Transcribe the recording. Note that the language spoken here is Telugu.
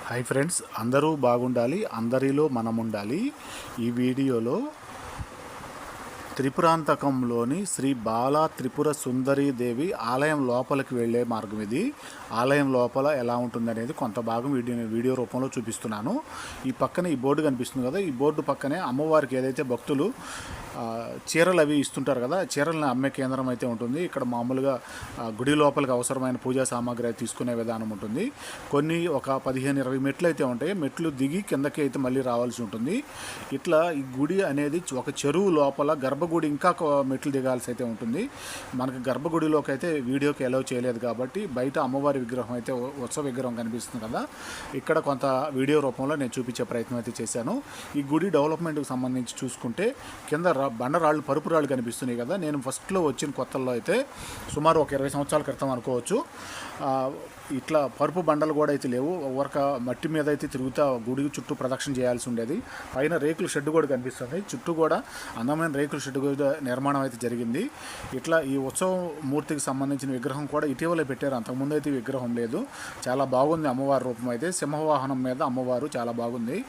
హాయ్ ఫ్రెండ్స్, అందరూ బాగుండాలి, అందరిలో మనం ఉండాలి. ఈ వీడియోలో త్రిపురాంతకంలోని శ్రీ బాలా త్రిపుర సుందరీదేవి ఆలయం లోపలికి వెళ్ళే మార్గం ఇది. ఆలయం లోపల ఎలా ఉంటుందనేది కొంత భాగం వీడియో రూపంలో చూపిస్తున్నాను. ఈ పక్కనే ఈ బోర్డు కనిపిస్తుంది కదా, ఈ బోర్డు పక్కనే అమ్మవారికి ఏదైతే భక్తులు చీరలు అవి ఇస్తుంటారు కదా, చీరలను అమ్మే కేంద్రం అయితే ఉంటుంది. ఇక్కడ మామూలుగా గుడి లోపలికి అవసరమైన పూజా సామాగ్రి అయితే తీసుకునే విధానం ఉంటుంది. కొన్ని ఒక 15-20 మెట్లు అయితే ఉంటాయి. మెట్లు దిగి కిందకి అయితే మళ్ళీ రావాల్సి ఉంటుంది. ఇట్లా ఈ గుడి అనేది ఒక చెరువు లోపల గర్భగుడి ఇంకా మెట్లు దిగాల్సి అయితే ఉంటుంది. మనకి గర్భగుడిలోకి అయితే వీడియోకి అలౌ చేయలేదు కాబట్టి బయట అమ్మవారి విగ్రహం అయితే ఉత్సవ విగ్రహం కనిపిస్తుంది కదా, ఇక్కడ కొంత వీడియో రూపంలో నేను చూపించే ప్రయత్నం అయితే చేశాను. ఈ గుడి డెవలప్మెంట్కి సంబంధించి చూసుకుంటే కింద బండరాళ్ళు పరుపు రాళ్ళు కనిపిస్తున్నాయి కదా, నేను ఫస్ట్లో వచ్చిన కొత్తల్లో అయితే సుమారు ఒక 20 సంవత్సరాల క్రితం అనుకోవచ్చు, ఇట్లా పరుపు బండలు కూడా అయితే లేవు. ఒక మట్టి మీద అయితే తిరుగుతా గుడి చుట్టూ ప్రదక్షిణ చేయాల్సి ఉండేది. పైన రేకుల షెడ్ కూడా కనిపిస్తుంది, చుట్టూ కూడా అందమైన రేకుల షెడ్ కూడా నిర్మాణం అయితే జరిగింది. ఇట్లా ఈ ఉత్సవ మూర్తికి సంబంధించిన విగ్రహం కూడా ఇటీవలే పెట్టారు, అంతకుముందు అయితే విగ్రహం లేదు. చాలా బాగుంది అమ్మవారి రూపం అయితే, సింహవాహనం మీద అమ్మవారు చాలా బాగుంది.